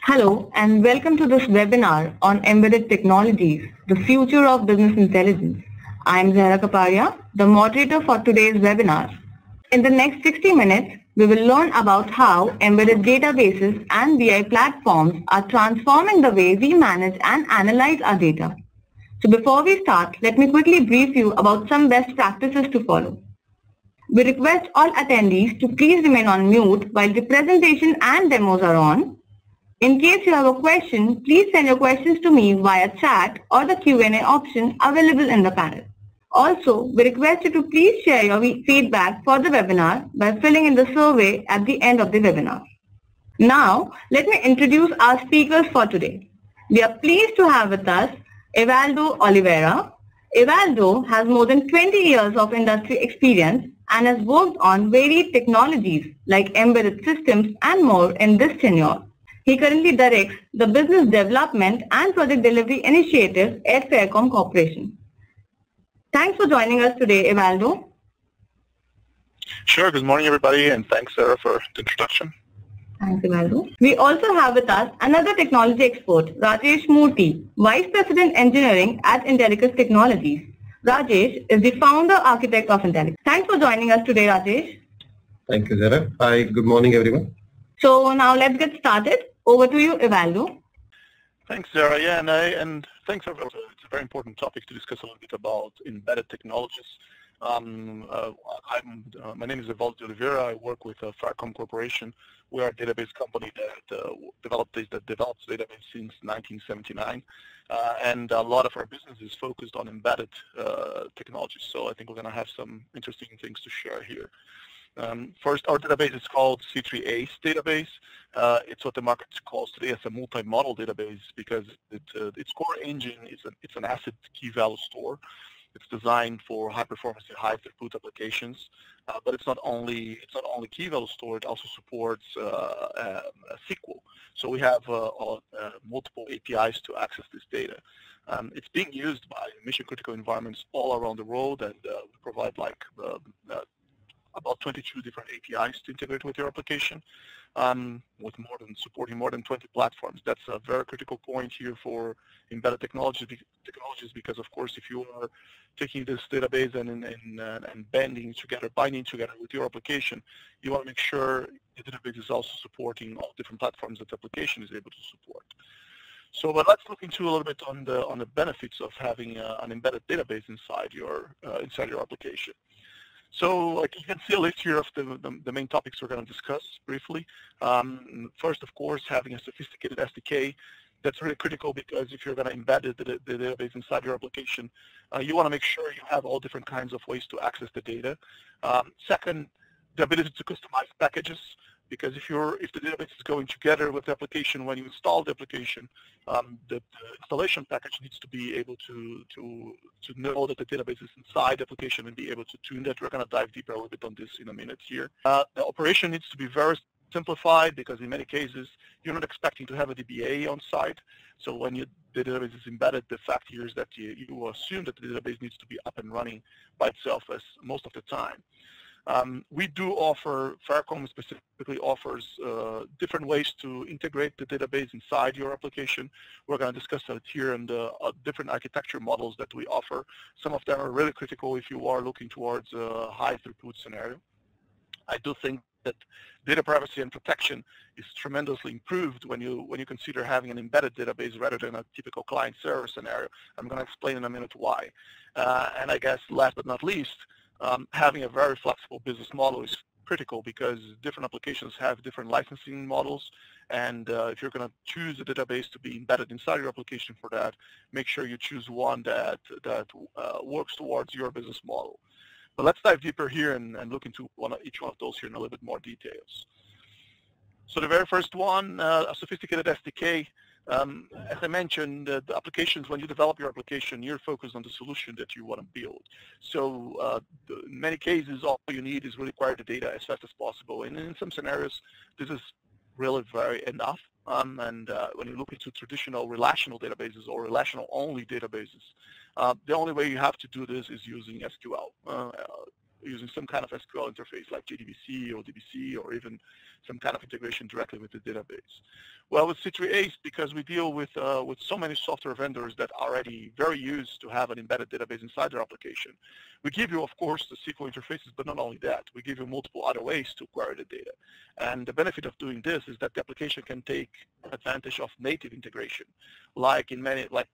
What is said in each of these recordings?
Hello and welcome to this webinar on embedded technologies, the future of business intelligence. I am Zahra Kaparia, the moderator for today's webinar. In the next 60 minutes, we will learn about how embedded databases and BI platforms are transforming the way we manage and analyze our data. So before we start, let me quickly brief you about some best practices to follow. We request all attendees to please remain on mute while the presentation and demos are on. In case you have a question, please send your questions to me via chat or the Q&A option available in the panel. Also, we request you to please share your feedback for the webinar by filling in the survey at the end of the webinar. Now, let me introduce our speakers for today. We are pleased to have with us Evaldo Oliveira. Evaldo has more than 20 years of industry experience and has worked on varied technologies like embedded systems and more in this tenure. He currently directs the Business Development and Project Delivery Initiative at FairCom Corporation. Thanks for joining us today, Evaldo. Sure. Good morning, everybody, and thanks, Sarah, for the introduction. Thanks, Evaldo. We also have with us another technology expert, Rajesh Murthy, Vice President Engineering at Intellicus Technologies. Rajesh is the founder architect of Intellicus. Thanks for joining us today, Rajesh. Thank you, Zara. Hi, good morning, everyone. So now let's get started. Over to you, Evaldo. Thanks, Sarah. Yeah, and thanks, everyone. It's a very important topic to discuss a little bit about embedded technologies. My name is Evaldo Oliveira. I work with FairCom Corporation. We are a database company that develops database since 1979, and a lot of our business is focused on embedded technologies. So I think we're going to have some interesting things to share here. First, our database is called C3 ACE database. It's what the market calls today as a multi-model database because its core engine it's an ACID key value store. It's designed for high performance and high throughput applications, but it's not only key value store. It also supports SQL. So we have multiple APIs to access this data. It's being used by mission critical environments all around the world, and we provide about 22 different APIs to integrate with your application, with supporting more than 20 platforms. That's a very critical point here for embedded technologies because, of course, if you are taking this database and binding together with your application, you want to make sure the database is also supporting all different platforms that the application is able to support. So, but let's look into a little bit on the benefits of having an embedded database inside your application. So, like you can see a list here of the main topics we're going to discuss briefly. First, of course, having a sophisticated SDK. That's really critical because if you're going to embed the database inside your application, you want to make sure you have all different kinds of ways to access the data. Second, the ability to customize packages. Because if the database is going together with the application, when you install the application, the installation package needs to be able to know that the database is inside the application and be able to tune that. We're going to dive deeper a little bit on this in a minute here. The operation needs to be very simplified because in many cases you're not expecting to have a DBA on site. So when the database is embedded, the fact here is that you assume that the database needs to be up and running by itself as most of the time. We do offer, FairCom specifically offers different ways to integrate the database inside your application. We're going to discuss that here and the different architecture models that we offer. Some of them are really critical if you are looking towards a high throughput scenario. I do think that data privacy and protection is tremendously improved when you consider having an embedded database rather than a typical client-server scenario. I'm going to explain in a minute why. And I guess last but not least, having a very flexible business model is critical because different applications have different licensing models, and if you're going to choose a database to be embedded inside your application for that, make sure you choose one that works towards your business model. But let's dive deeper here and look into each one of those here in a little bit more details. So the very first one, a sophisticated SDK. As I mentioned, the applications, when you develop your application, you're focused on the solution that you want to build. So in many cases, all you need is really acquire the data as fast as possible. And in some scenarios, this is really very enough. And when you look into traditional relational databases or relational-only databases, the only way you have to do this is using SQL. Using some kind of SQL interface like JDBC or DBC or even some kind of integration directly with the database. Well, with C3 Ace, because we deal with so many software vendors that are already very used to have an embedded database inside their application, we give you, of course, the SQL interfaces, but not only that, we give you multiple other ways to query the data. And the benefit of doing this is that the application can take advantage of native integration, like in many, like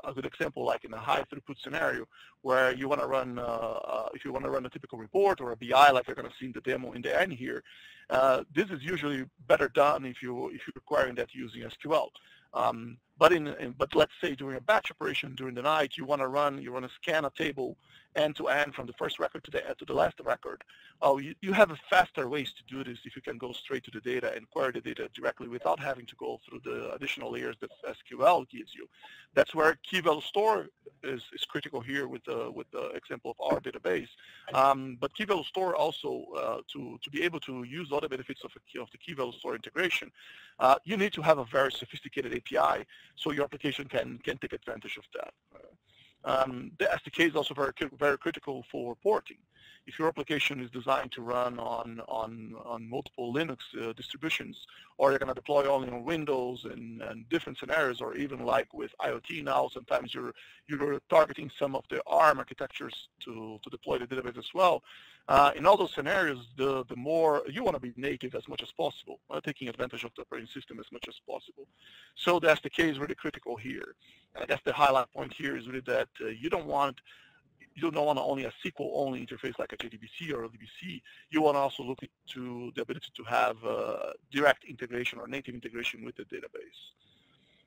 a good example, like in a high throughput scenario where you want to run, if you want to run a typical report or a BI, like you're going to see in the demo in the end here, this is usually better done if you're requiring that using SQL. But let's say during a batch operation during the night, you want to scan a table end to end from the first record to the last record. You have a faster ways to do this if you can go straight to the data and query the data directly without having to go through the additional layers that SQL gives you. That's where key value store is critical here with the example of our database. But key value store also to be able to use all the benefits of the key value store integration, you need to have a very sophisticated API so your application can take advantage of that. The SDK is also very critical for porting. If your application is designed to run on multiple Linux distributions, or you're going to deploy only on Windows and different scenarios, or even like with IoT now, sometimes you're targeting some of the ARM architectures to deploy the database as well. In all those scenarios, the more you want to be native as much as possible, taking advantage of the operating system as much as possible. So the SDK is really critical here. I guess the highlight point here is really that you don't want only a SQL-only interface like a JDBC or a DBC. You want to also look into the ability to have direct integration or native integration with the database.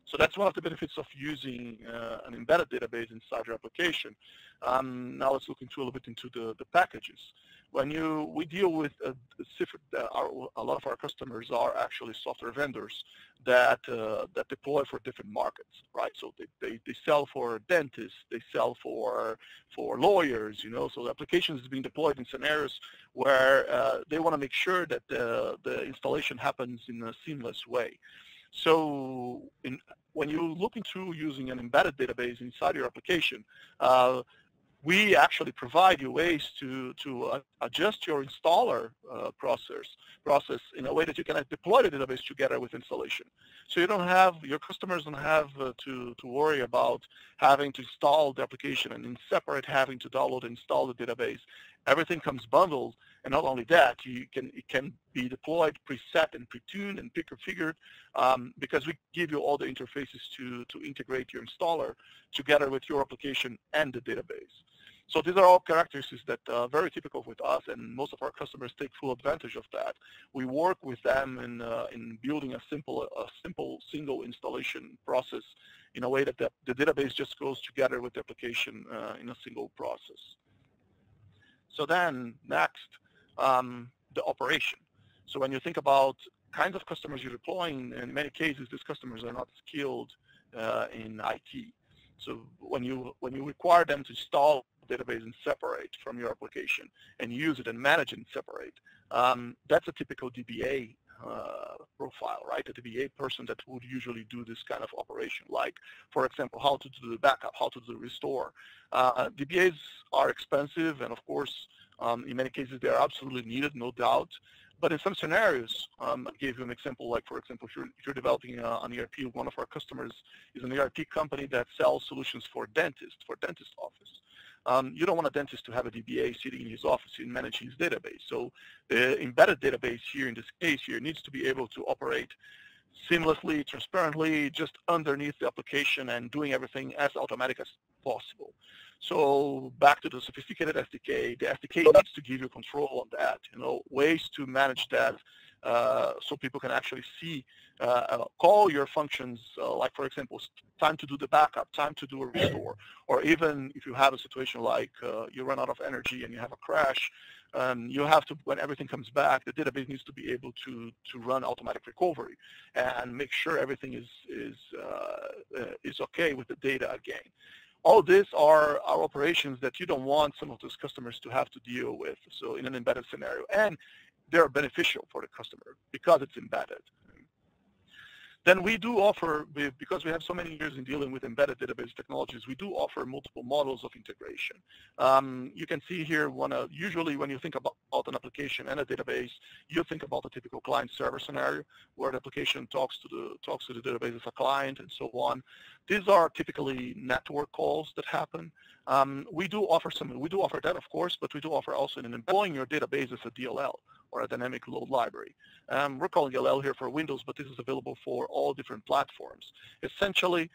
So that's one of the benefits of using an embedded database inside your application. Now let's look a little bit into the packages. When we deal with a lot of our customers are actually software vendors that deploy for different markets, right? So they sell for dentists, they sell for lawyers, so the application is being deployed in scenarios where they want to make sure that the installation happens in a seamless way. So when you look into using an embedded database inside your application, we actually provide you ways to adjust your installer process in a way that you can deploy the database together with installation. So your customers don't have to worry about having to install the application and in separate having to download and install the database. Everything comes bundled, and not only that, it can be deployed, preset, and pre-tuned and pre-configured because we give you all the interfaces to integrate your installer together with your application and the database. So these are all characteristics that are very typical with us, and most of our customers take full advantage of that. We work with them in building a simple single installation process in a way that the database just goes together with the application in a single process. So then next, the operation. So when you think about kinds of customers you're deploying, in many cases these customers are not skilled in IT. So when you require them to install database and separate from your application and use it and manage it and separate, that's a typical DBA profile, right? A DBA person that would usually do this kind of operation, like, for example, how to do the backup, how to do the restore. DBAs are expensive, and of course, in many cases, they are absolutely needed, no doubt. But in some scenarios, I'll give you an example, like, for example, if you're developing an ERP, one of our customers is an ERP company that sells solutions for dentist office. You don't want a dentist to have a DBA sitting in his office and managing his database. So the embedded database here, in this case here, needs to be able to operate seamlessly, transparently, just underneath the application and doing everything as automatic as possible. So back to the sophisticated SDK, the SDK needs to give you control on that, ways to manage that so people can actually see, call your functions, like, for example, time to do the backup, time to do a restore, or even if you have a situation like you run out of energy and you have a crash, you have to, when everything comes back, the database needs to be able to run automatic recovery and make sure everything is okay with the data again. All these are operations that you don't want some of those customers to have to deal with, so in an embedded scenario. And they're beneficial for the customer because it's embedded. Then we do offer, because we have so many years in dealing with embedded database technologies, we do offer multiple models of integration. You can see here, usually when you think about an application and a database, you think about a typical client-server scenario where the application talks to the database as a client and so on. These are typically network calls that happen. We do offer that, of course, but we do offer also in employing your database as a DLL, or a dynamic load library. We're calling DLL here for Windows, but this is available for all different platforms. Essentially,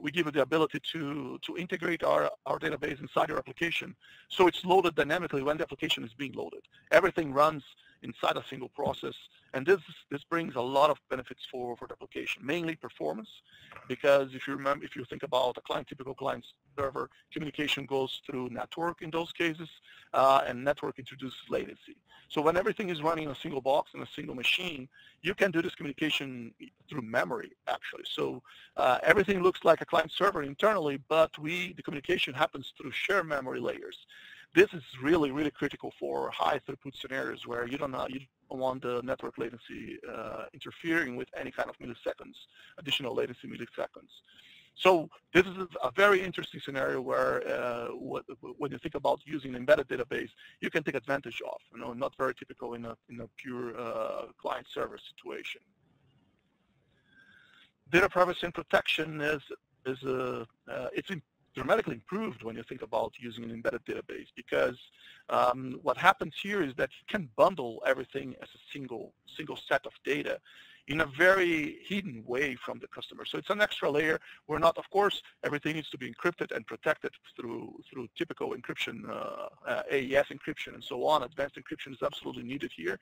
we give you the ability to integrate our database inside your application, so it's loaded dynamically when the application is being loaded. Everything runs inside a single process, and this brings a lot of benefits for the application, mainly performance, because if you think about a typical client server, communication goes through network in those cases, and network introduces latency. So when everything is running in a single box in a single machine, you can do this communication through memory, actually. So everything looks like a client server internally, but the communication happens through shared memory layers. This is really, really critical for high throughput scenarios where you don't want the network latency interfering with any kind of additional latency milliseconds. So this is a very interesting scenario where when you think about using an embedded database, you can take advantage of, not very typical in a pure client server situation. Data privacy and protection it's dramatically improved when you think about using an embedded database, because what happens here is that you can bundle everything as a single set of data in a very hidden way from the customer. So it's an extra layer where of course, everything needs to be encrypted and protected through typical encryption, AES encryption and so on. Advanced encryption is absolutely needed here.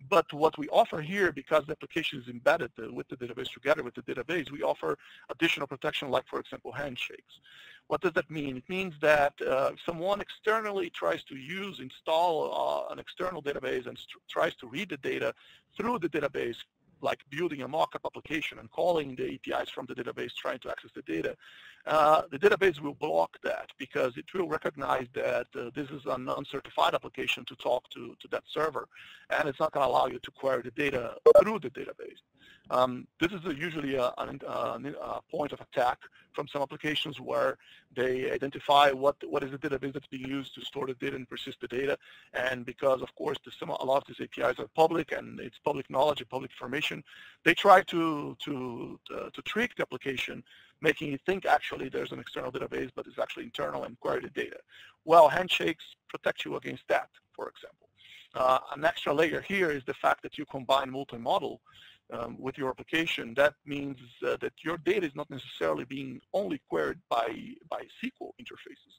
But what we offer here, because the application is embedded with the database together with the database, we offer additional protection, like, for example, handshakes. What does that mean? It means that if someone externally tries to install an external database and tries to read the data through the database, like building a mock-up application and calling the APIs from the database trying to access the data, the database will block that, because it will recognize that this is an uncertified application to talk to that server, and it's not going to allow you to query the data through the database. This is usually a point of attack from some applications where they identify what is the database that's being used to store the data and persist the data, and because of course a lot of these APIs are public and it's public knowledge and public information, they try to trick the application, making it think actually there's an external database, but it's actually internal, and query the data. Well, handshakes protect you against that, for example. An extra layer here is the fact that you combine multi-model with your application. That means that your data is not necessarily being only queried by SQL interfaces.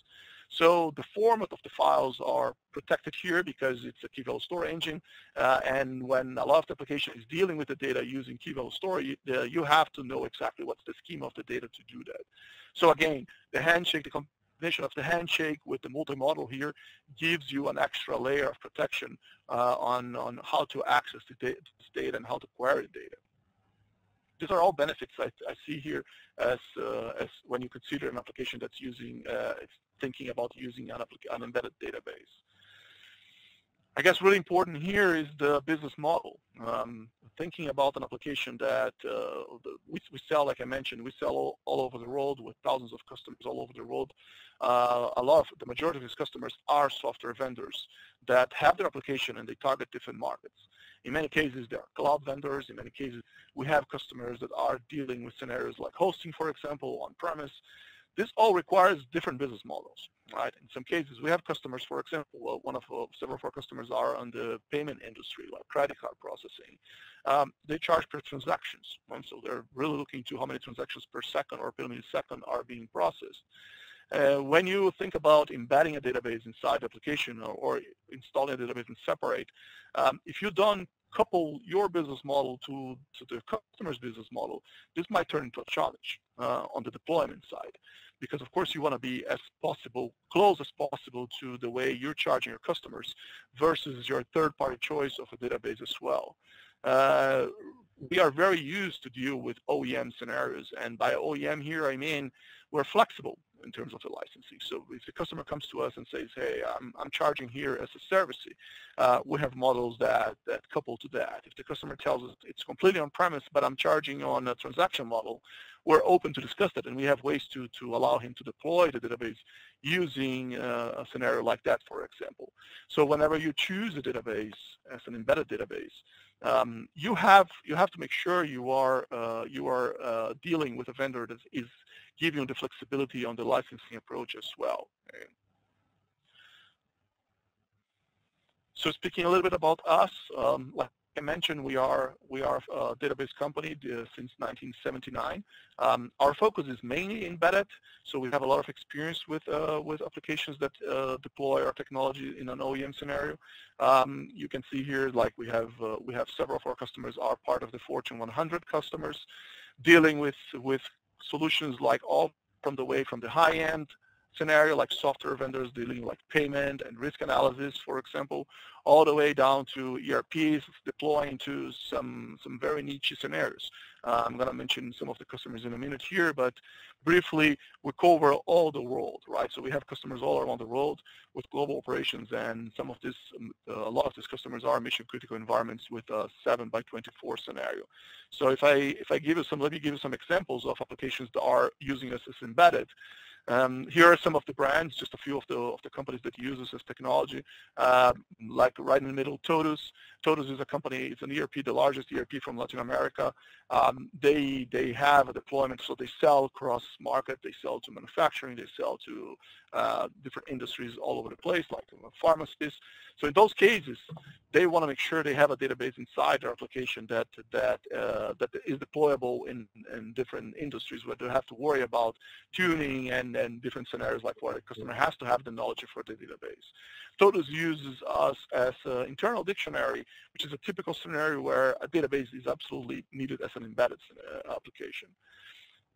So the format of the files are protected here because it's a key value store engine, and when a lot of the application is dealing with the data using key value store, you have to know exactly what's the schema of the data to do that. So again, the combination of the handshake with the multi-model here gives you an extra layer of protection on how to access this data and how to query the data. These are all benefits I see here as when you consider an application that's thinking about using an embedded database. I guess really important here is the business model. Thinking about an application that we sell, like I mentioned, we sell all over the world with thousands of customers all over the world. The majority of these customers are software vendors that have their application and they target different markets. In many cases, they are cloud vendors. In many cases, we have customers that are dealing with scenarios like hosting, for example, on-premise. This all requires different business models, right? In some cases, we have customers, for example, several of our customers are on the payment industry, like credit card processing. They charge per transactions, and so they're really looking to how many transactions per second or per millisecond are being processed. When you think about embedding a database inside the application or installing a database and separate, if you don't couple your business model to the customer's business model, this might turn into a challenge on the deployment side, because of course you want to be close as possible to the way you're charging your customers versus your third-party choice of a database as well. We are very used to deal with OEM scenarios, and by OEM here I mean we're flexible. in terms of the licensing. So if the customer comes to us and says, hey, I'm charging here as a service, we have models that couple to that. If the customer tells us it's completely on-premise, but I'm charging on a transaction model, we're open to discuss that, and we have ways to allow him to deploy the database using a scenario like that, for example. So whenever you choose a database as an embedded database, you have to make sure you are dealing with a vendor that is giving you the flexibility on the licensing approach as well. Okay. So speaking a little bit about us, like I mentioned, we are a database company since 1979. Our focus is mainly embedded, so we have a lot of experience with applications that deploy our technology in an OEM scenario. You can see here, like we have several of our customers are part of the Fortune 100 customers, dealing with solutions like all from the high-end scenario, like software vendors dealing like payment and risk analysis, for example, all the way down to ERPs deploying to some very niche scenarios. I'm going to mention some of the customers in a minute here, but briefly, we cover all the world, right? So we have customers all around the world with global operations, and some of this, a lot of these customers are mission-critical environments with a 7x24 scenario. So if I give you let me give you some examples of applications that are using us as embedded. Here are some of the brands, just a few of the companies that use us as technology, like right in the middle, TOTUS. TOTUS is a company, it's an ERP, the largest ERP from Latin America. They have a deployment, so they sell cross-market, they sell to manufacturing, they sell to different industries all over the place, like pharmacies. So in those cases, they want to make sure they have a database inside their application that is deployable in different industries where they have to worry about tuning and different scenarios, like where the customer has to have the knowledge for the database. TOTUS uses us as an internal dictionary, which is a typical scenario where a database is absolutely needed as an embedded application.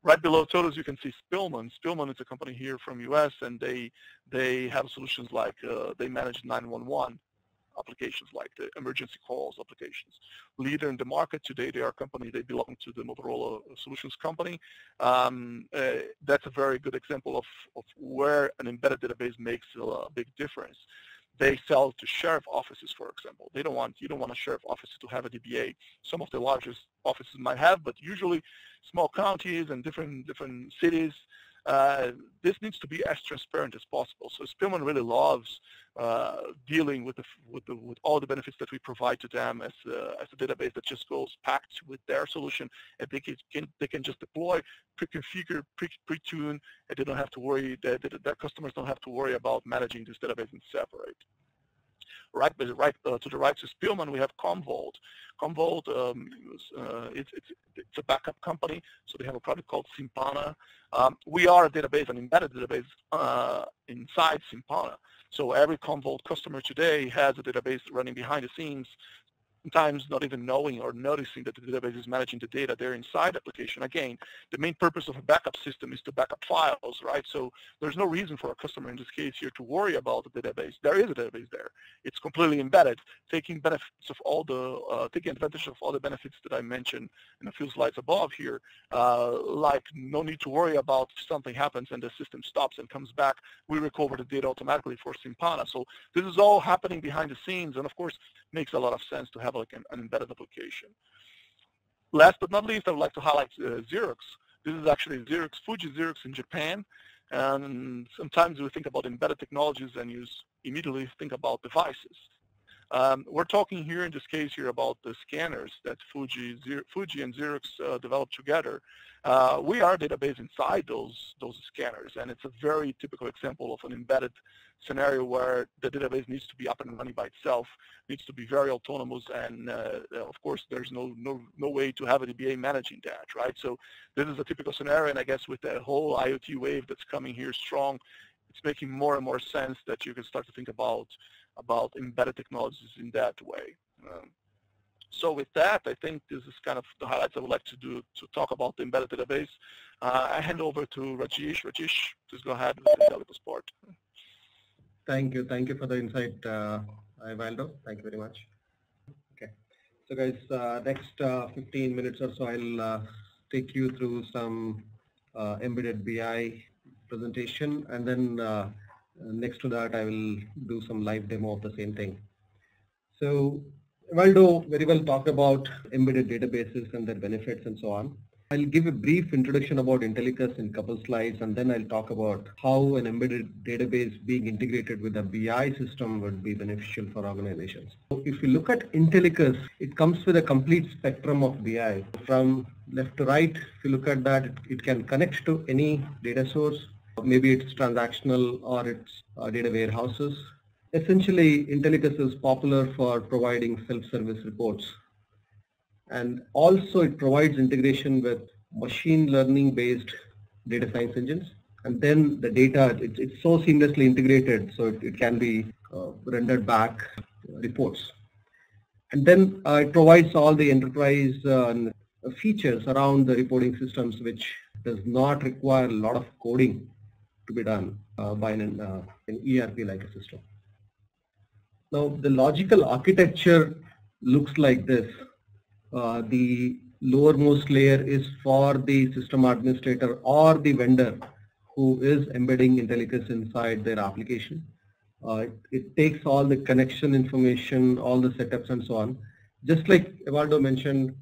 Right below TOTUS, you can see Spillman. Spillman is a company here from US, and they have solutions like they manage 911 applications, like the emergency calls applications. Leader in the market today, they are a company, they belong to the Motorola Solutions company. That's a very good example of where an embedded database makes a big difference. They sell to sheriff offices, for example. You don't want a sheriff office to have a DBA. Some of the largest offices might have, but usually small counties and different cities, this needs to be as transparent as possible. So Spillman really loves dealing with all the benefits that we provide to them as a database that just goes packed with their solution, and they can just deploy, pre-configure, pre-tune, and they don't have to worry. Their customers don't have to worry about managing this database in separate. Right to the right to Spillman, we have Commvault. Commvault, it's a backup company, so they have a product called Simpana. We are a database, an embedded database inside Simpana. So every Commvault customer today has a database running behind the scenes, sometimes not even knowing or noticing that the database is managing the data there inside the application. Again, the main purpose of a backup system is to backup files, right? So there's no reason for a customer in this case here to worry about the database. There is a database there. It's completely embedded, taking advantage of all the benefits that I mentioned in a few slides above here, like no need to worry about if something happens and the system stops and comes back. We recover the data automatically for Simpana. So this is all happening behind the scenes, and of course, makes a lot of sense to have like an embedded application. Last but not least, I would like to highlight Xerox. This is actually Fuji Xerox in Japan. And sometimes we think about embedded technologies and you immediately think about devices. We're talking here in this case here about the scanners that Fuji and Xerox developed together. We are a database inside those scanners, and it's a very typical example of an embedded scenario where the database needs to be up and running by itself, needs to be very autonomous, and of course there's no way to have a DBA managing that, right? So this is a typical scenario, and I guess with the whole IoT wave that's coming here strong, it's making more and more sense that you can start to think about embedded technologies in that way. So with that, I think this is kind of the highlights I would like to do to talk about the embedded database. I hand over to Rajesh. Rajesh, please go ahead with the Intellicus part. Thank you for the insight, Ivaldo. Thank you very much. Okay, so guys, next 15 minutes or so, I'll take you through some embedded BI presentation, and then next to that I will do some live demo of the same thing. So Evaldo very well talked about embedded databases and their benefits and so on. I'll give a brief introduction about Intellicus in a couple slides, and then I'll talk about how an embedded database being integrated with a BI system would be beneficial for organizations. So if you look at Intellicus, it comes with a complete spectrum of BI. From left to right, if you look at that, it can connect to any data source. Maybe it's transactional or it's data warehouses. Essentially, Intellicus is popular for providing self-service reports. And also it provides integration with machine learning based data science engines. And then the data, it's so seamlessly integrated, so it can be rendered back reports. And then it provides all the enterprise features around the reporting systems, which does not require a lot of coding to be done by an ERP like a system. Now the logical architecture looks like this. The lowermost layer is for the system administrator or the vendor who is embedding Intellicus inside their application. It takes all the connection information, all the setups and so on. Just like Evaldo mentioned,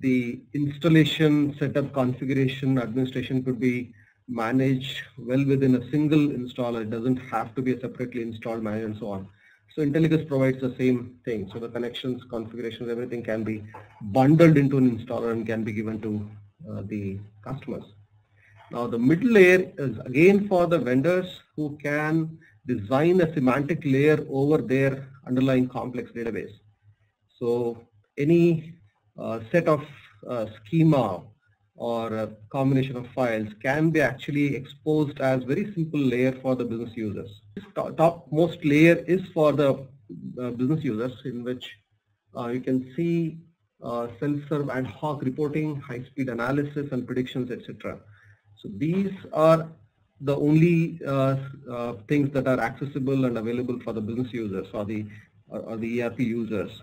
the installation, setup, configuration, administration could be managed well within a single installer. It doesn't have to be a separately installed manager and so on. So Intellicus provides the same thing. So the connections, configurations, everything can be bundled into an installer and can be given to the customers. Now the middle layer is again for the vendors who can design a semantic layer over their underlying complex database. So any set of schema or a combination of files can be actually exposed as very simple layer for the business users. This topmost layer is for the business users, in which you can see self-serve ad hoc reporting, high-speed analysis and predictions, etc. So these are the only things that are accessible and available for the business users or the ERP users,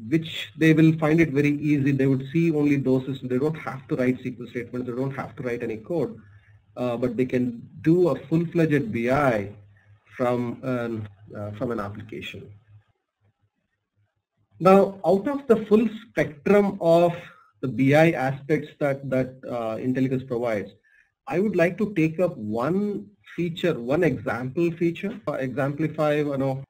which they will find it very easy. They would see only those systems. They don't have to write SQL statements. They don't have to write any code, but they can do a full-fledged BI from an application. Now, out of the full spectrum of the BI aspects that Intellicus provides, I would like to take up one feature, one example feature, exemplify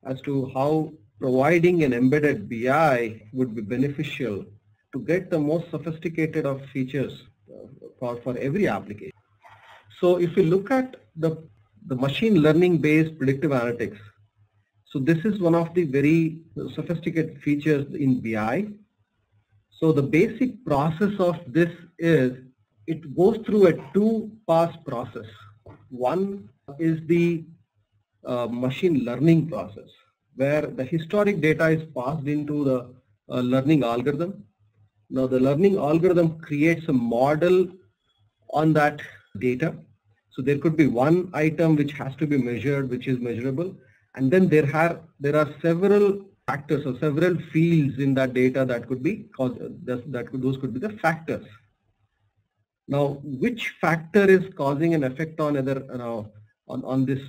as to how providing an embedded BI would be beneficial to get the most sophisticated of features for every application. So if you look at the machine learning based predictive analytics, so this is one of the very sophisticated features in BI. So the basic process of this is it goes through a two-pass process. One is the machine learning process, where the historic data is passed into the learning algorithm. Now the learning algorithm creates a model on that data. So there could be one item which has to be measured, which is measurable, and then there are several factors or several fields in that data that could be those could be the factors. Now, which factor is causing an effect on on this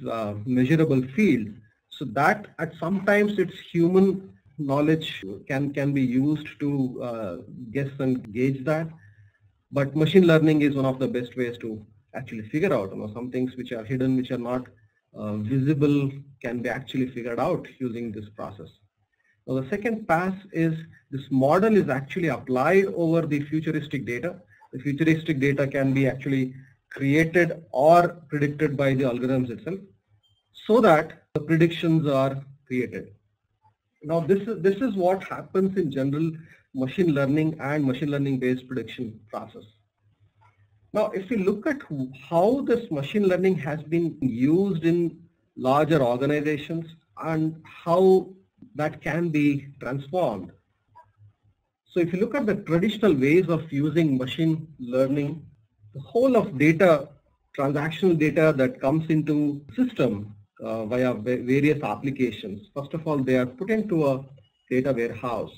measurable field? So that sometimes it's human knowledge can be used to guess and gauge that, but machine learning is one of the best ways to actually figure out some things which are hidden, which are not visible, can be actually figured out using this process. Now the second pass is this model is actually applied over the futuristic data. The futuristic data can be actually created or predicted by the algorithms itself, so that the predictions are created. Now this is what happens in general machine learning and machine learning based prediction process. Now if you look at how this machine learning has been used in larger organizations and how that can be transformed. So if you look at the traditional ways of using machine learning, the whole of data, transactional data that comes into system via various applications, first of all, they are put into a data warehouse.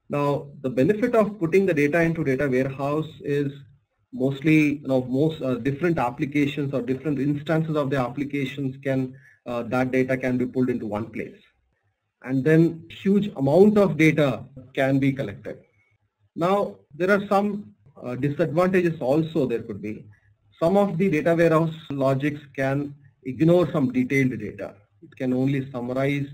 Now, the benefit of putting the data into data warehouse is mostly, most different applications or different instances of the applications can, that data can be pulled into one place. And then huge amount of data can be collected. Now, there are some disadvantages also there could be. Some of the data warehouse logics can ignore some detailed data. It can only summarize,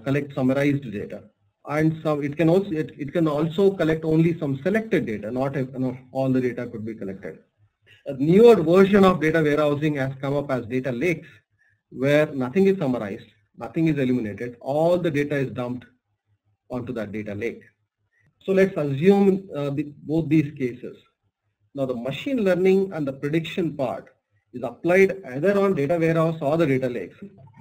collect summarized data. And so it can also collect only some selected data, not all the data could be collected. A newer version of data warehousing has come up as data lakes, where nothing is summarized, nothing is eliminated, all the data is dumped onto that data lake. So let's assume both these cases. Now the machine learning and the prediction part is applied either on data warehouse or the data lakes.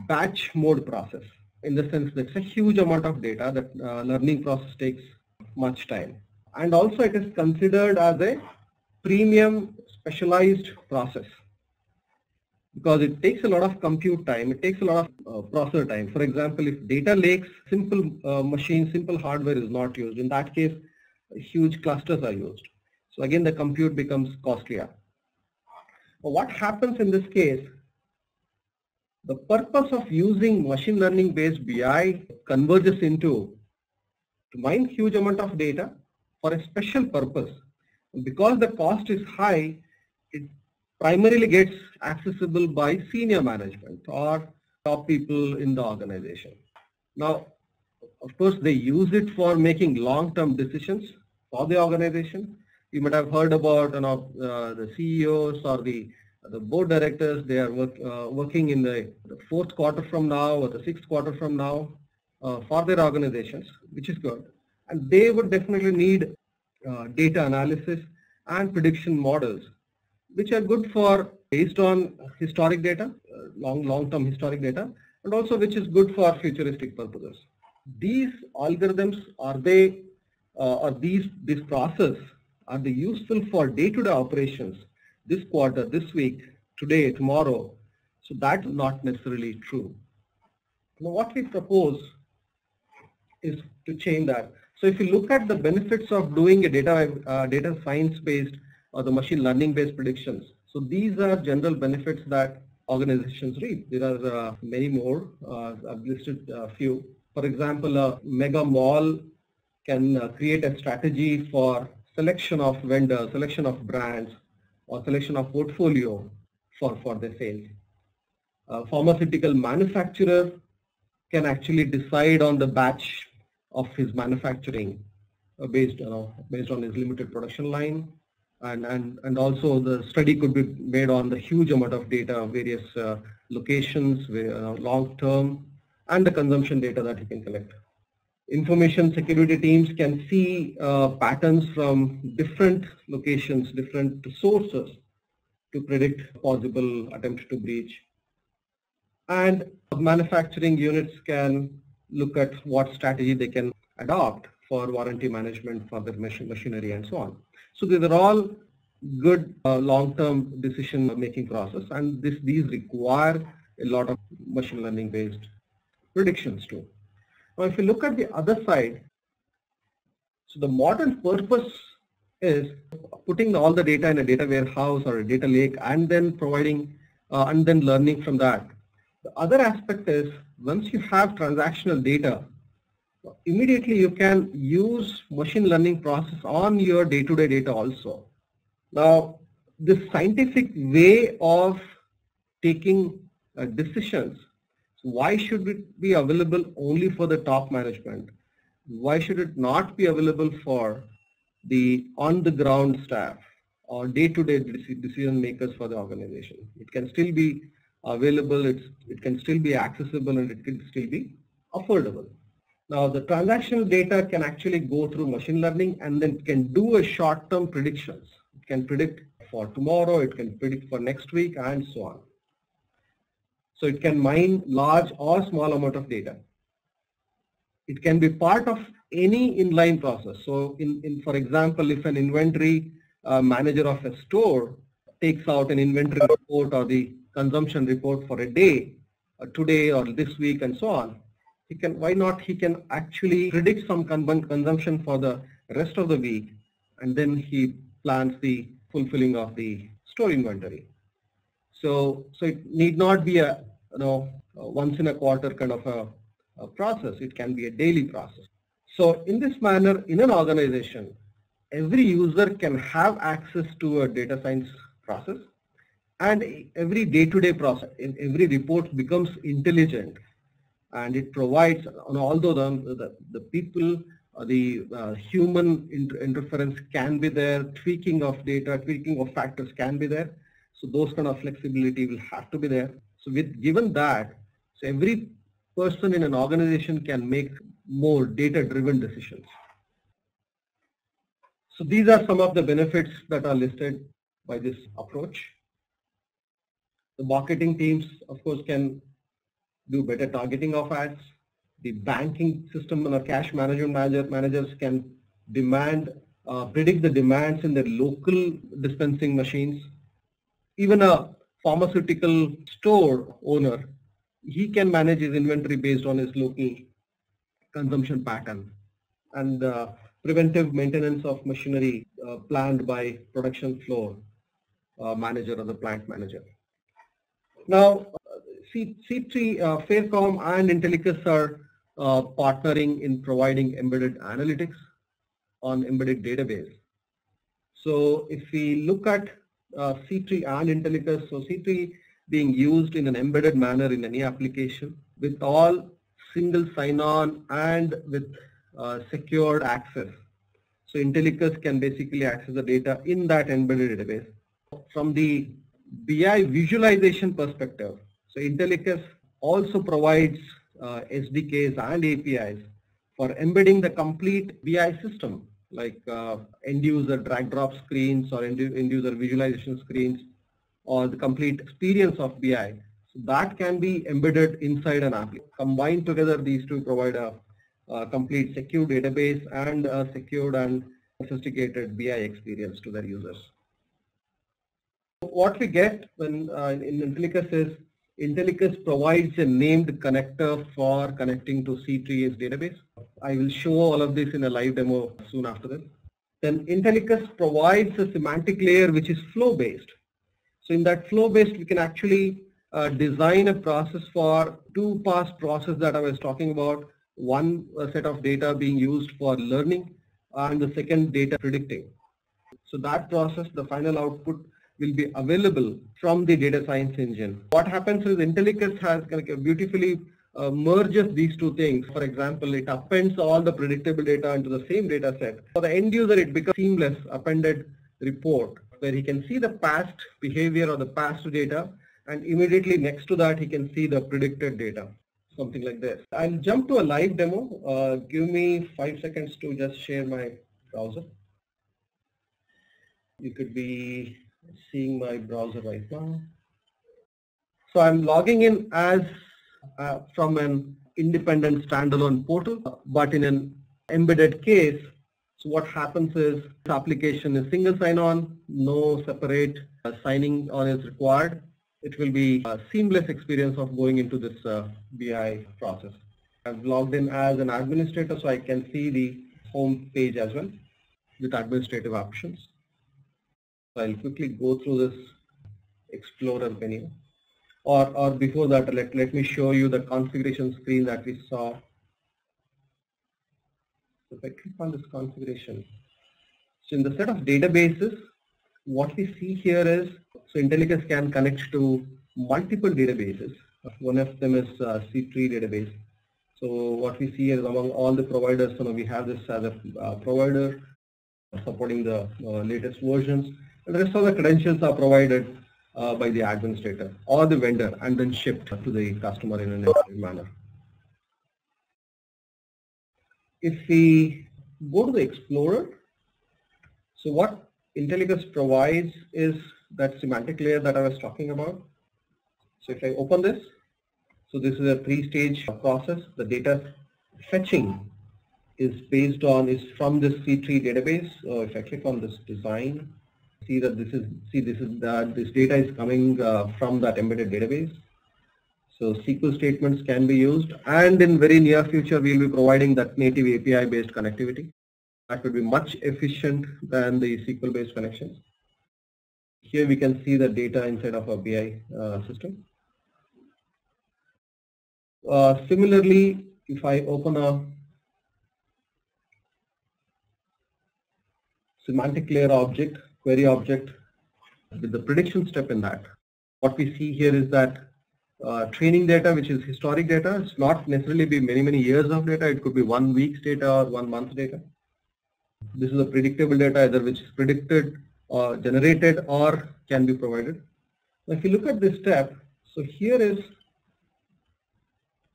Batch mode process, in the sense that it's a huge amount of data that learning process takes much time. And also it is considered as a premium specialized process, because it takes a lot of compute time, it takes a lot of processor time. For example, if data lakes, simple machine, simple hardware is not used, in that case huge clusters are used. So again the compute becomes costlier. But what happens in this case, the purpose of using machine learning based BI converges into to mine huge amount of data for a special purpose. Because the cost is high, it primarily gets accessible by senior management or top people in the organization. Now, of course, they use it for making long-term decisions for the organization. You might have heard about the CEOs or the board directors. They are working in the fourth quarter from now or the sixth quarter from now for their organizations, which is good. And they would definitely need data analysis and prediction models, which are good for based on historic data, long-term historic data, and also which is good for futuristic purposes. These algorithms, this process, are they useful for day-to-day operations this quarter, this week, today, tomorrow? So that's not necessarily true. Now what we propose is to change that. So if you look at the benefits of doing a data science based or the machine learning based predictions, so these are general benefits that organizations reap. There are many more. I've listed a few. For example, a mega mall can create a strategy for selection of vendors, selection of brands, or selection of portfolio for their sales. A pharmaceutical manufacturer can actually decide on the batch of his manufacturing based on his limited production line, and also the study could be made on the huge amount of data, various locations, long term, and the consumption data that he can collect. Information security teams can see patterns from different locations, different sources to predict possible attempts to breach. And manufacturing units can look at what strategy they can adopt for warranty management for their machinery and so on. So these are all good long-term decision-making process, and these require a lot of machine learning-based predictions too. Now, if you look at the other side, so the modern purpose is putting all the data in a data warehouse or a data lake and then providing and then learning from that. The other aspect is once you have transactional data, immediately you can use machine learning process on your day-to-day data also. Now, this scientific way of taking decisions, why should it be available only for the top management? Why should it not be available for the on-the-ground staff or day-to-day decision makers for the organization? It can still be available, it can still be accessible, and it can still be affordable. Now the transactional data can actually go through machine learning and then can do a short-term predictions. It can predict for tomorrow, it can predict for next week, and so on. So it can mine large or small amount of data. It can be part of any inline process. So for example, if an inventory manager of a store takes out an inventory report or the consumption report for a day, today or this week and so on, he can actually predict some consumption for the rest of the week, and then he plans the fulfilling of the store inventory. So it need not be a once in a quarter kind of a process. It can be a daily process. So in this manner, in an organization, every user can have access to a data science process, and every day-to-day process, every report becomes intelligent, and it provides, although the people, the human interference can be there, tweaking of data, tweaking of factors can be there. So those kind of flexibility will have to be there. So given that, so every person in an organization can make more data-driven decisions. So these are some of the benefits that are listed by this approach. The marketing teams, of course, can do better targeting of ads. The banking system and cash management managers can predict the demands in their local dispensing machines. Even a pharmaceutical store owner, he can manage his inventory based on his local consumption pattern. And preventive maintenance of machinery planned by production floor manager or the plant manager. Now, C3, FairCom and Intellicus are partnering in providing embedded analytics on embedded database. So if we look at C3 and Intellicus, so C3 being used in an embedded manner in any application with all single sign-on and with secured access. So Intellicus can basically access the data in that embedded database. From the BI visualization perspective, so Intellicus also provides SDKs and APIs for embedding the complete BI system, like end user drag drop screens or end user visualization screens, or the complete experience of BI. So that can be embedded inside an app. Combined together, these two provide a complete secure database and a secured and sophisticated BI experience to their users. What we get when in Intellicus is Intellicus provides a named connector for connecting to C3's database. I will show all of this in a live demo soon after this. Then Intellicus provides a semantic layer which is flow-based. So in that flow-based, we can actually design a process for two past process that I was talking about. One set of data being used for learning and the second data predicting. So that process, the final output will be available from the data science engine. What happens is Intellicus has beautifully merges these two things. For example, it appends all the predictable data into the same data set. For the end user, it becomes seamless appended report where he can see the past behavior or the past data, and immediately next to that he can see the predicted data, something like this. I'll jump to a live demo. Give me 5 seconds to just share my browser. You could be seeing my browser right now. So I'm logging in as from an independent standalone portal, but in an embedded case. So what happens is this application is single sign-on, no separate signing on is required. It will be a seamless experience of going into this BI process. I've logged in as an administrator, so I can see the home page as well with administrative options. So I'll quickly go through this Explorer menu. Or before that, let me show you the configuration screen that we saw. So if I click on this configuration, so in the set of databases, what we see here is, so Intellicus can connect to multiple databases. One of them is C3 database. So what we see is among all the providers, we have this as a provider supporting the latest versions. And the rest of the credentials are provided by the administrator or the vendor and then shipped to the customer in an effective manner. If we go to the Explorer, so what Intellicus provides is that semantic layer that I was talking about. So if I open this, so this is a 3-stage process. The data fetching is from this C3 database. If I click on this design, see that this data is coming from that embedded database. So SQL statements can be used, and in very near future we will be providing that native API based connectivity. That will be much efficient than the SQL based connections. Here we can see the data inside of a BI system. Similarly, if I open a semantic layer object, query object with the prediction step in that, what we see here is that training data, which is historic data, it's not necessarily be many years of data. It could be 1 week's data or 1 month's data. This is a predictable data, either which is predicted or generated or can be provided. Now, if you look at this step, so here is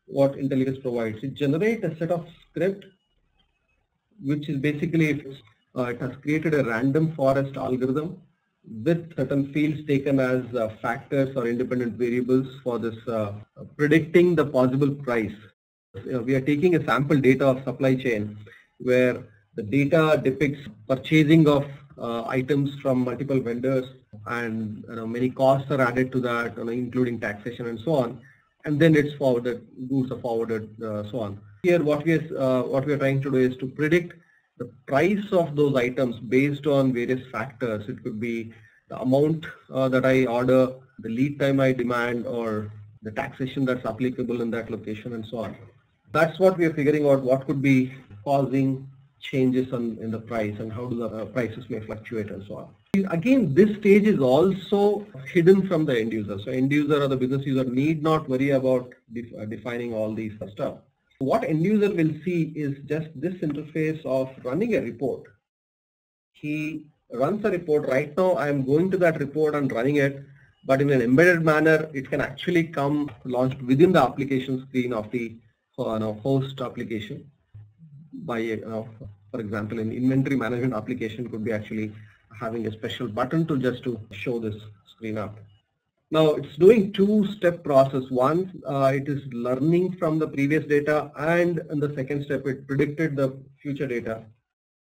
what Intellicus provides. It generates a set of script, which is basically it has created a random forest algorithm with certain fields taken as factors or independent variables for this predicting the possible price. We are taking a sample data of supply chain where the data depicts purchasing of items from multiple vendors, and many costs are added to that, including taxation and so on, and then it's forwarded, goods are forwarded, so on. Here what we are trying to do is to predict the price of those items based on various factors. It could be the amount that I order, the lead time I demand, or the taxation that's applicable in that location, and so on. That's what we are figuring out, what could be causing changes in the price and how do the prices may fluctuate and so on. Again, this stage is also hidden from the end user. So end user or the business user need not worry about defining all these stuff. What end user will see is just this interface of running a report. He runs a report. Right now I am going to that report and running it, but in an embedded manner it can actually come launched within the application screen of the host application. By for example, an inventory management application could be actually having a special button to show this screen up. Now it's doing two-step process. One, it is learning from the previous data, and in the second step it predicted the future data.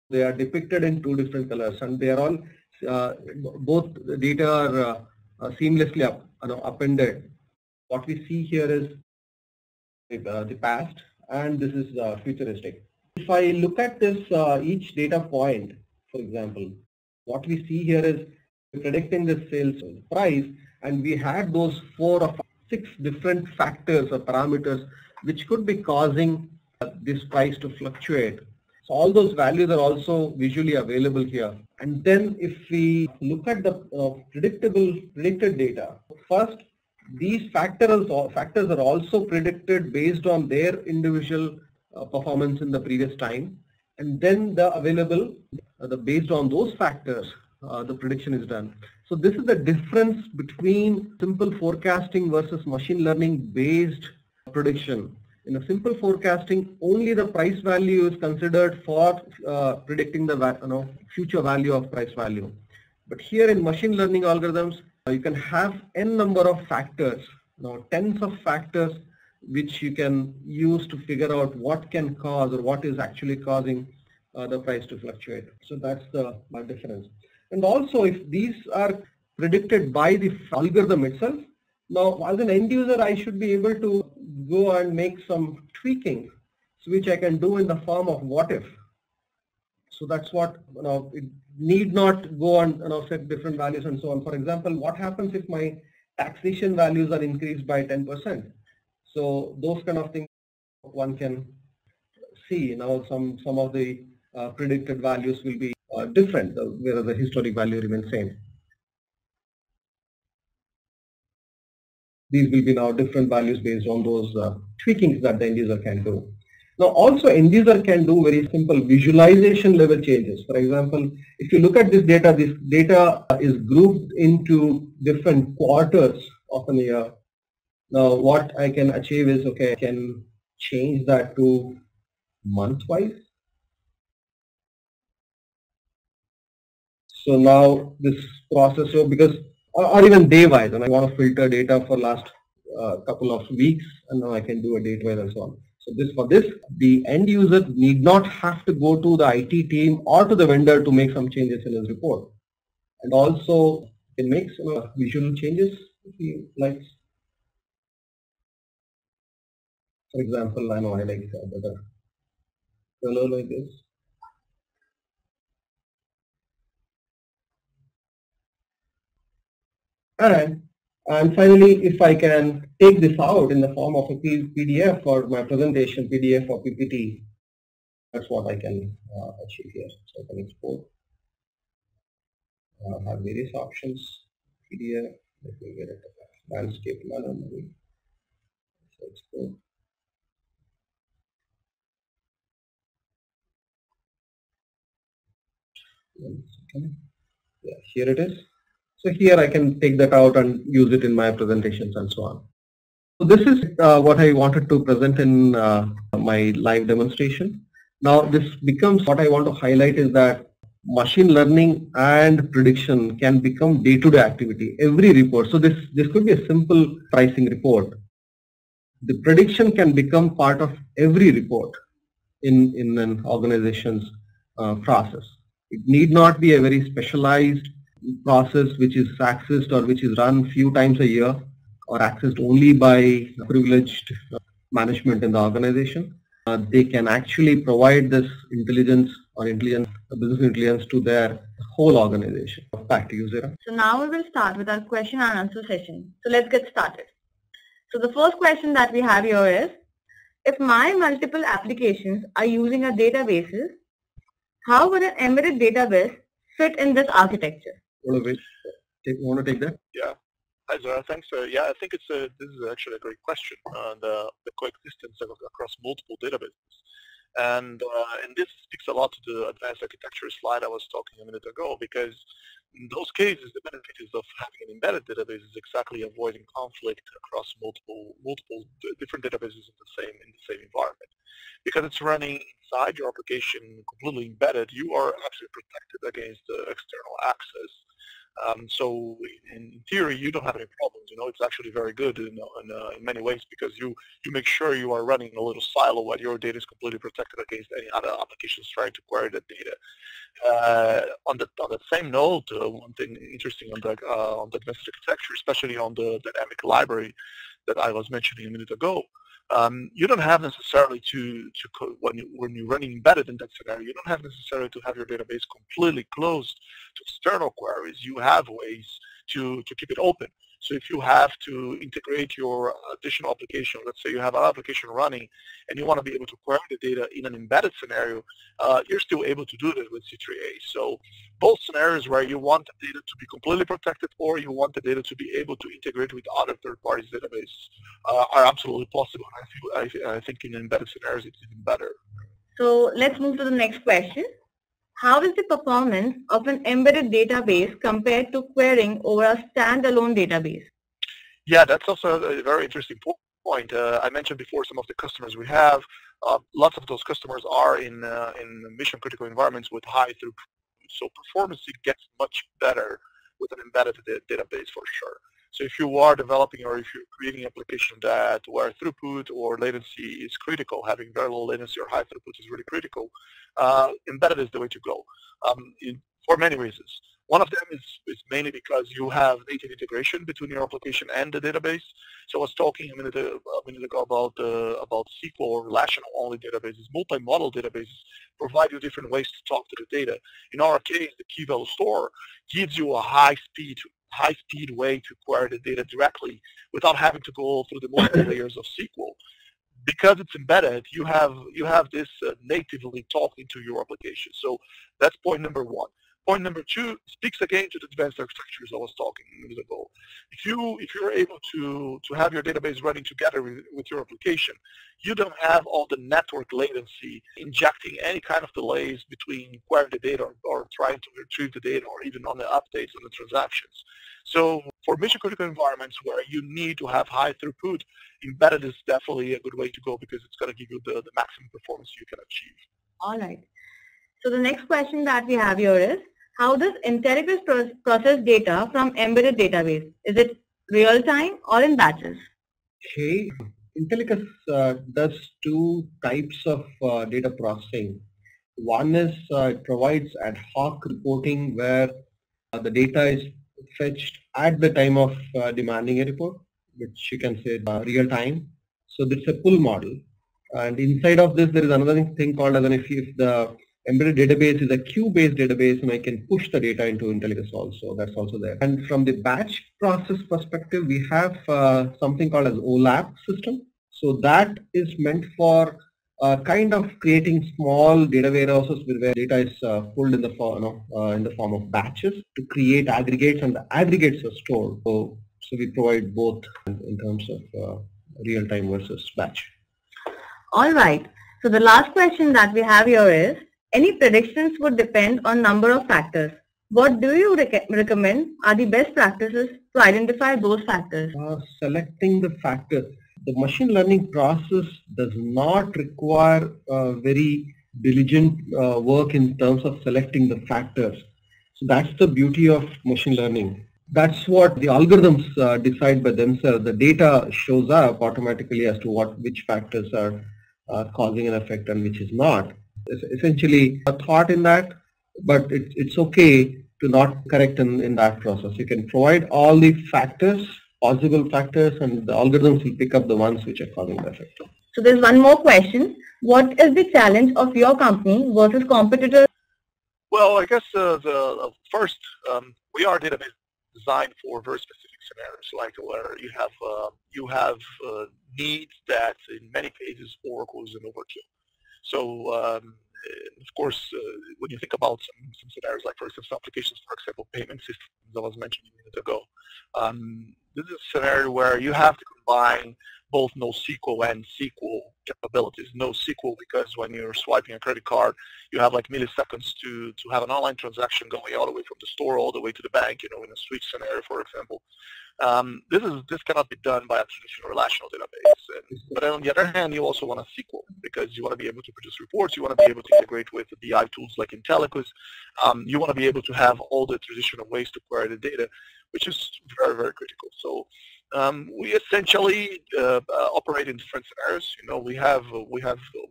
They are depicted in two different colors, and they are all both the data are seamlessly appended. What we see here is the past, and this is futuristic. If I look at this each data point, for example, what we see here is predicting the sales price, and we had those 4 or 6 different factors or parameters which could be causing this price to fluctuate. So all those values are also visually available here. And then if we look at the predicted data, first these factors are also predicted based on their individual performance in the previous time, and then the available based on those factors the prediction is done. So this is the difference between simple forecasting versus machine learning based prediction. In a simple forecasting, only the price value is considered for predicting the future value of price value. But here in machine learning algorithms, you can have n number of factors, tens of factors, which you can use to figure out what can cause or what is actually causing the price to fluctuate. So that's the difference. And also, if these are predicted by the algorithm itself, now as an end user I should be able to go and make some tweaking, which I can do in the form of what if. So that's what it need not go and set different values and so on. For example, what happens if my taxation values are increased by 10%? So those kind of things one can see. Now some of the predicted values will be different, whereas the historic value remains same. These will be now different values based on those tweakings that the end user can do. Now also end user can do very simple visualization level changes. For example, if you look at this data is grouped into different quarters of an year. Now what I can achieve is, okay, I can change that to month-wise. So now this process, or even day-wise, and I want to filter data for last couple of weeks, and now I can do a date-wise and so on. So for this, the end user need not have to go to the IT team or to the vendor to make some changes in his report. And also it makes visual changes if he likes. For example, I know I like a better color like this. And finally, if I can take this out in the form of a PDF for my presentation, PDF or PPT, that's what I can achieve here. So I can export, have various options, PDF, let me get it, landscape manner, maybe. So export. Yeah, here it is. So here I can take that out and use it in my presentations and so on. So this is what I wanted to present in my live demonstration. Now this becomes what I want to highlight is that machine learning and prediction can become day-to-day activity, every report. So this could be a simple pricing report. The prediction can become part of every report in an organization's process. It need not be a very specialized process which is accessed or which is run few times a year or accessed only by privileged management in the organization. They can actually provide this intelligence or business intelligence to their whole organization. Back to you, Zira. So now we will start with our question and answer session. So let's get started. So the first question that we have here is, if my multiple applications are using a databases, how would an embedded database fit in this architecture? Want to take that? Yeah. Hi, Zara. Thanks. Yeah, I think this is actually a great question. The coexistence across multiple databases. And this speaks a lot to the advanced architecture slide I was talking a minute ago, because in those cases, the benefit is of having an embedded database is exactly avoiding conflict across multiple different databases in the same environment. Because it's running inside your application completely embedded, you are actually protected against external access. So in theory, you don't have any problems. It's actually very good in many ways, because you make sure you are running a little silo where your data is completely protected against any other applications trying to query that data. On the same note, one thing interesting on the advanced architecture, especially on the dynamic library that I was mentioning a minute ago, you don't have necessarily when you're running embedded in that scenario, you don't have necessarily to have your database completely closed to external queries. You have ways to keep it open. So if you have to integrate your additional application, let's say you have an application running and you want to be able to query the data in an embedded scenario, you're still able to do that with C3A. So both scenarios where you want the data to be completely protected or you want the data to be able to integrate with other third-party databases are absolutely possible. I think in embedded scenarios it's even better. So let's move to the next question. How is the performance of an embedded database compared to querying over a standalone database? Yeah, that's also a very interesting point. I mentioned before some of the customers we have. Lots of those customers are in mission critical environments with high throughput. So performance gets much better with an embedded database for sure. So if you are developing or if you're creating an application where throughput or latency is critical, having very low latency or high throughput is really critical, embedded is the way to go for many reasons. One of them is mainly because you have native integration between your application and the database. So I was talking a minute ago about SQL or relational-only databases. Multi-model databases provide you different ways to talk to the data. In our case, the key value store gives you a high-speed way to query the data directly without having to go through the multiple layers of SQL. Because it's embedded, you have this natively talking to your application. So that's point number one. Point number two speaks again to the advanced architectures I was talking a minute ago. If you're able to have your database running together with your application, you don't have all the network latency injecting any kind of delays between querying the data or trying to retrieve the data or even on the updates on the transactions. So for mission critical environments where you need to have high throughput, embedded is definitely a good way to go because it's going to give you the maximum performance you can achieve. All right. So the next question that we have here is, how does Intellicus process data from embedded database? Is it real time or in batches? Okay, Intellicus does two types of data processing. One is it provides ad hoc reporting where the data is fetched at the time of demanding a report, which you can say real time. So this is a pull model. And inside of this, there is another thing called as if the embedded database is a queue-based database, and I can push the data into Intellicus also. That's also there. And from the batch process perspective, we have something called as OLAP system. So that is meant for kind of creating small data warehouses where data is pulled in the form of batches to create aggregates, and the aggregates are stored. So we provide both in terms of real-time versus batch. All right. So the last question that we have here is, any predictions would depend on number of factors. What do you recommend are the best practices to identify those factors? Selecting the factors. The machine learning process does not require very diligent work in terms of selecting the factors. So that's the beauty of machine learning. That's what the algorithms decide by themselves. The data shows up automatically as to which factors are causing an effect and which is not. It's essentially a thought in that, but it's okay to not correct in that process. You can provide all the factors, possible factors, and the algorithms will pick up the ones which are causing the effect. So there's one more question. What is the challenge of your company versus competitors? Well, I guess the first, we are a database designed for very specific scenarios, like where you have needs that in many cases Oracle is an overkill. So of course, when you think about some scenarios, like for instance applications, for example, payment systems I was mentioning a minute ago, this is a scenario where you have to combine both NoSQL and SQL capabilities. NoSQL because when you're swiping a credit card, you have like milliseconds to have an online transaction going all the way from the store all the way to the bank, in a switch scenario, for example. This cannot be done by a traditional relational database. But on the other hand, you also want a SQL because you want to be able to produce reports. You want to be able to integrate with the BI tools like Intellicus. You want to be able to have all the traditional ways to query the data, which is very, very critical. So we essentially operate in different scenarios. We have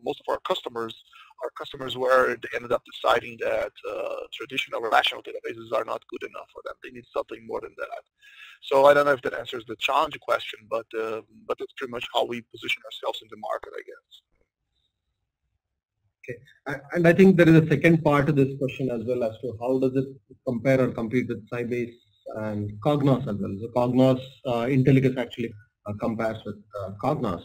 most of our customers where they ended up deciding that traditional relational databases are not good enough for them. They need something more than that. So I don't know if that answers the challenge question, but that's pretty much how we position ourselves in the market, I guess. Okay, and I think there is a second part to this question as well as to how does it compare or compete with Sybase and Cognos as well. So Cognos, Intellicus actually compares with Cognos.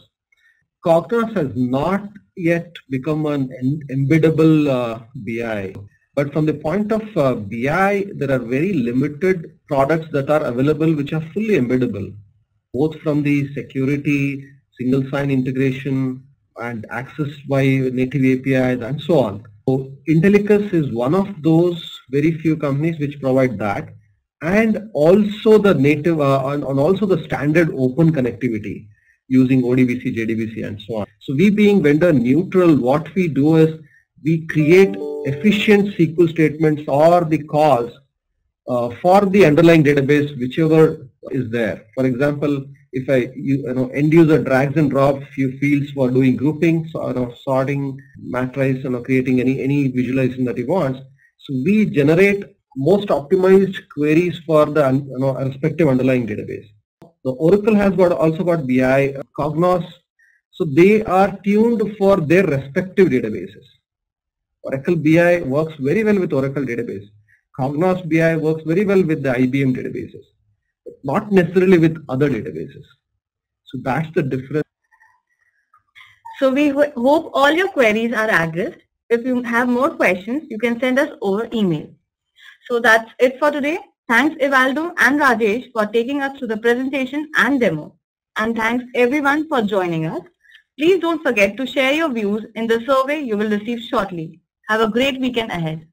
Cognos has not yet become an embeddable BI, but from the point of BI, there are very limited products that are available which are fully embeddable, both from the security, single sign integration, and access by native APIs and so on. So Intellicus is one of those very few companies which provide that, and also the native and also the standard open connectivity using ODBC, JDBC, and so on. So we being vendor neutral, what we do is we create efficient SQL statements or the calls for the underlying database, whichever is there. For example, if end user drags and drops few fields for doing grouping, sorting, matrice, creating any visualization that he wants. So we generate most optimized queries for the respective underlying database. The Oracle has also got BI, Cognos, so they are tuned for their respective databases. Oracle BI works very well with Oracle database. Cognos BI works very well with the IBM databases, but not necessarily with other databases. So that's the difference. So we hope all your queries are addressed. If you have more questions, you can send us over email. So that's it for today. Thanks Evaldo and Rajesh for taking us through the presentation and demo. And thanks everyone for joining us. Please don't forget to share your views in the survey you will receive shortly. Have a great weekend ahead.